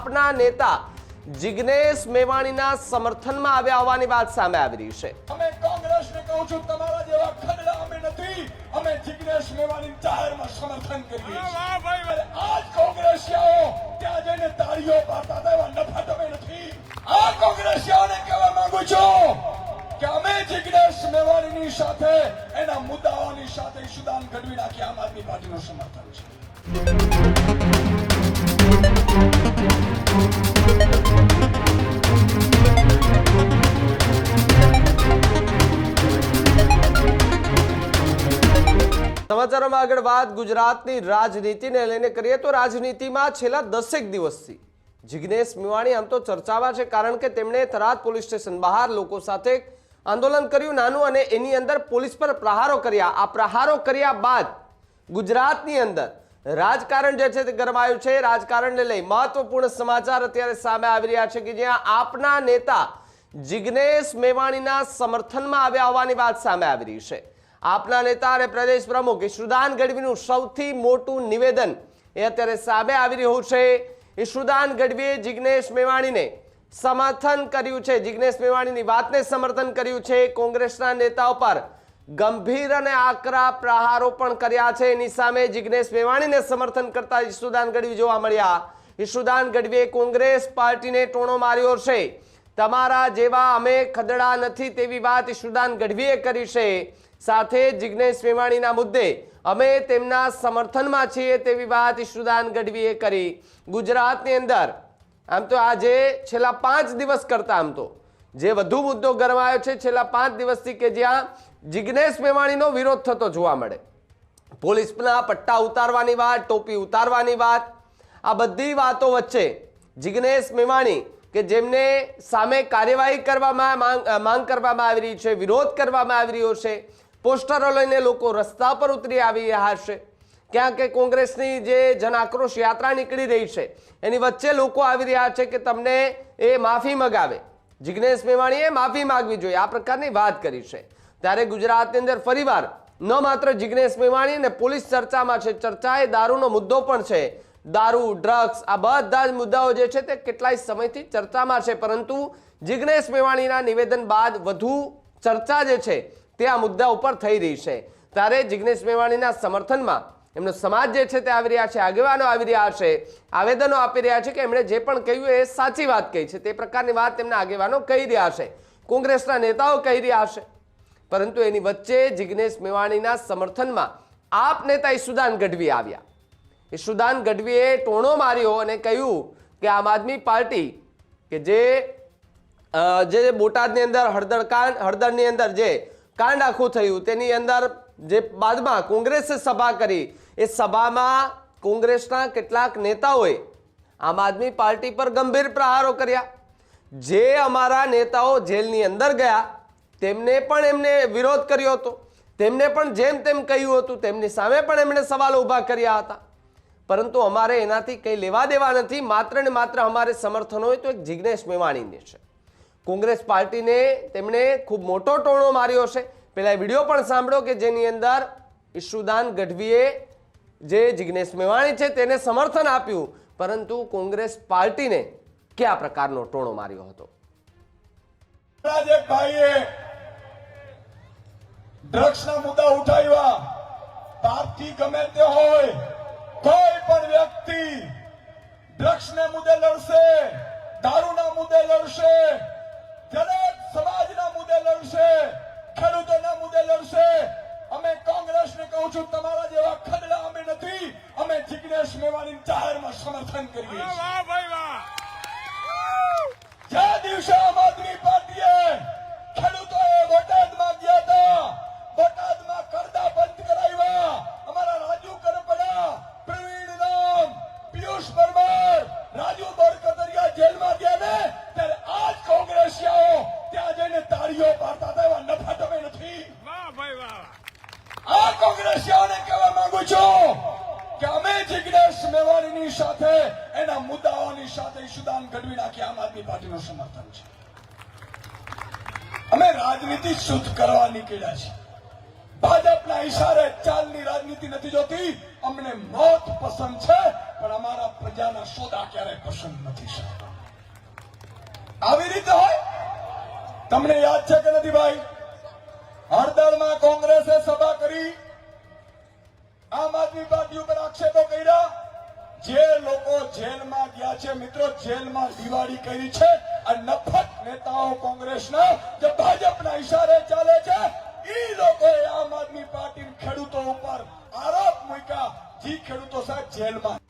આપના નેતા જિગ્નેશ મેવાણીના સમર્થનમાં આવ્યા હોવાની વાત સામે આવી રહી છે। અમે કોંગ્રેસને કહું છું, તમારા જેવા ખડલા અમે નથી, અમે જિગ્નેશ મેવાણીને જાહેરમાં સમર્થન કરીએ છીએ। આજ કોંગ્રેસીઓ ત્યાં જઈને તાળીઓ પાડતા હતા એવા નફા તમે નથી। આ કોંગ્રેસીઓને કહેવા માંગુ છું કે અમે જિગ્નેશ મેવાણીની સાથે એના મુદ્દાઓની સાથે ઈશુદાન ગઢવી નાખી આમ આદમી પાર્ટીનું સમર્થન છે। સમાચારોમાં આગળ વાત ગુજરાતની રાજનીતિને લઈને કરીએ તો રાજનીતિમાં છેલ્લા 10 દિવસથી જિગ્નેશ મેવાણી આમ તો ચર્ચામાં છે, કારણ કે તેમણે થરાદ પોલીસ સ્ટેશન બહાર લોકો સાથે આંદોલન કર્યું નાનું, અને એની અંદર પોલીસ પર પ્રહારો કર્યા। આ પ્રહારો કર્યા બાદ ગુજરાતની અંદર રાજકારણ જે છે તે ગરમાયું છે। રાજકારણને લઈ મહત્વપૂર્ણ સમાચાર અત્યારે સામે આવી રહ્યા છે કે જ્યાં આપના નેતા જિગ્નેશ મેવાણીના સમર્થનમાં આવ્યા હોવાની વાત સામે આવી રહી છે। આપના નેતા અને પ્રદેશ પ્રમુખ ઈશુદાન ગઢવીનું સૌથી મોટું નિવેદન એ અત્યારે સામે આવી રહ્યું છે। ઈશુદાન ગઢવીએ જિગ્નેશ મેવાણીને સમર્થન કર્યું છે, જિગ્નેશ મેવાણીની વાતને સમર્થન કર્યું છે। કોંગ્રેસના નેતાઓ પર ગંભીર અને આકરા પ્રહારો પણ કર્યા છે। એની સામે જિગ્નેશ મેવાણીને સમર્થન કરતા ઈશુદાન ગઢવી જોવા મળ્યા। ઈશુદાન ગઢવીએ કોંગ્રેસ પાર્ટીને ટોણો માર્યો છે। તમારા જેવા અમે ખદડા નથી તેવી વાત ઈશુદાન ગઢવીએ કરી છે। સાથે જિગ્નેશ મેવાણીના મુદ્દે અમે તેમના સમર્થનમાં છીએ તેવી વાત ઈશુદાન ગઢવીએ કરી। ગુજરાતની અંદર આમ તો આજે છેલ્લા 5 દિવસ કરતા આમ તો જે વધુ મુદ્દો ગરમાયો છે છેલ્લા 5 દિવસથી કે જ્યાં જિગ્નેશ મેવાણીનો વિરોધ થતો જોવા મળે। પોલીસના પટ્ટા ઉતારવાની વાત, ટોપી ઉતારવાની વાત, આ બધી વાતો વચ્ચે જિગ્નેશ મેવાણી કે જેમને સામે કાર્યવાહી કરવામાં માંગ કરવામાં આવી રહી છે, વિરોધ કરવામાં આવી રહ્યો છે, પોસ્ટરો લઈને લોકો રસ્તા પર ઉતરી આવી રહ્યા છે। ક્યાંક કે કોંગ્રેસની જે જન આક્રોશ યાત્રા નીકળી રહી છે એની વચ્ચે લોકો આવી રહ્યા છે કે તમને એ માફી મગાવે, જિગ્નેશ મેવાણીએ માફી માંગવી જોઈએ, આ પ્રકારની વાત કરી છે। ત્યારે ગુજરાતની અંદર ફરીવાર ન માત્ર જિગ્નેશ મેવાણી અને પોલીસ ચર્ચામાં છે, ચર્ચા એ દારૂનો મુદ્દો પણ છે। દારૂ, ડ્રગ્સ, આ બધા જ મુદ્દાઓ જે છે તે કેટલાય સમયથી ચર્ચામાં છે, પરંતુ જિગ્નેશ મેવાણીના નિવેદન બાદ વધુ ચર્ચા જે છે તે આ મુદ્દા ઉપર થઈ રહી છે। ત્યારે જિગ્નેશ મેવાણીના સમર્થનમાં એમનો સમાજ જે છે તે આવી રહ્યા છે, આગેવાનો આવી રહ્યા છે, આવેદનો આપી રહ્યા છે કે એમણે જે પણ કહ્યું એ સાચી વાત કહી છે, તે પ્રકારની વાત તેમના આગેવાનો કહી રહ્યા છે, કોંગ્રેસના નેતાઓ કહી રહ્યા છે। પરંતુ એની વચ્ચે જિગ્નેશ મેવાણીના સમર્થનમાં આપ નેતા ઈશુદાન ગઢવી આવ્યા। ઈશુદાન ગઢવીએ ટોણો માર્યો અને કહ્યું કે આમ આદમી પાર્ટી કે જે બોટાદની અંદર હળદરની અંદર જે કાંડ આખું થયું તેની અંદર જે બાદમાં કોંગ્રેસે સભા કરી, એ સભામાં કોંગ્રેસના કેટલાક નેતાઓએ આમ આદમી પાર્ટી પર ગંભીર પ્રહારો કર્યા। જે અમારા નેતાઓ જેલની અંદર ગયા તેમને પણ એમને વિરોધ કર્યો હતો, તેમને પણ જેમ તેમ કહ્યું હતું, તેમની સામે પણ એમણે સવાલો ઊભા કર્યા હતા, પરંતુ અમારે એનાથી કંઈ લેવા દેવા નથી। માત્ર ને માત્ર અમારે સમર્થન હોય તો એક જિગ્નેશ મેવાણીને છે। કોંગ્રેસ પાર્ટીને તેમણે ખૂબ મોટો ટોણો માર્યો છે। પેલા વિડીયો પણ સાંભળો કે જેની અંદર ઈશુદાન ગઢવીએ જે જિગ્નેશ મેવાણી છે તેને સમર્થન આપ્યું, પરંતુ કોંગ્રેસ પાર્ટીને કયા પ્રકારનો ટોણો માર્યો હતો। રાજેશભાઈએ ડ્રગ્સના મુદ્દા ઉઠાવ્યા। પાર્ટી ગમે તે હોય, કોઈ પણ વ્યક્તિ ડ્રગ્સને મુદ્દે લડશે, દારૂના મુદ્દે લડશે, દરેક સમાજના મુદ્દે લડશે, ખેડૂતોના મુદ્દે લડશે। અમે કોંગ્રેસને કહું છું, તમારા જેવા ખડલા અમે નથી, અમે જિગ્નેશ મેવાણીને જાહેરમાં સમર્થન કરીએ છીએ। જે દિવસે આમ આદમી પાર્ટીએ ખેડૂતોએ બોટાદમાં ગયા હતા, બોટાદમાં કરદા બંધ કરાવ્યા, અમારા રાજુ કરપડા, પ્રવીણ રામ, પિયુષ પરમાર, રાજુ બોરકતરિયા જેલમાં ગયા ને ત્યારે આજ કોંગ્રેસીઓ ત્યાં જઈને તાળીઓ પાડતા હતા એવા નફા તમે નથી। આ કોંગ્રેસીઓને કહેવા માંગુ છું કે અમે જિગ્નેશ મેવાણીની સાથે એના મુદ્દાઓની સાથે ઈશુદાન ગઢવી નાખી આમ આદમી પાર્ટીનું સમર્થન છે। અમે રાજનીતિ શુદ્ધ કરવા નીકળ્યા છીએ। ભાજપના ઈશારે ચાલની રાજનીતિ નથી જોતી, અમને મોત પસંદ છે। પણ અમારા પ્રજાના સોદા ક્યારેય પસંદ નથી સાહેબ. આવી રીતે હોય. તમને યાદ છે કે નથી ભાઈ? હળદળમાં કોંગ્રેસે સભા કરી, આમ આદમી પાર્ટી ઉપર આક્ષેપો કર્યા. જે લોકો જેલમાં ગયા છે મિત્રો, જેલમાં દિવાળી કરી છે આ નફત નેતાઓ કોંગ્રેસના, જે ભાજપના ઈશારે ચાલે છે, એ લોકોએ આમ આદમી પાર્ટી ખેડૂતો ઉપર આરોપ મૂક્યા. જે ખેડૂતો સાહેબ જેલમાં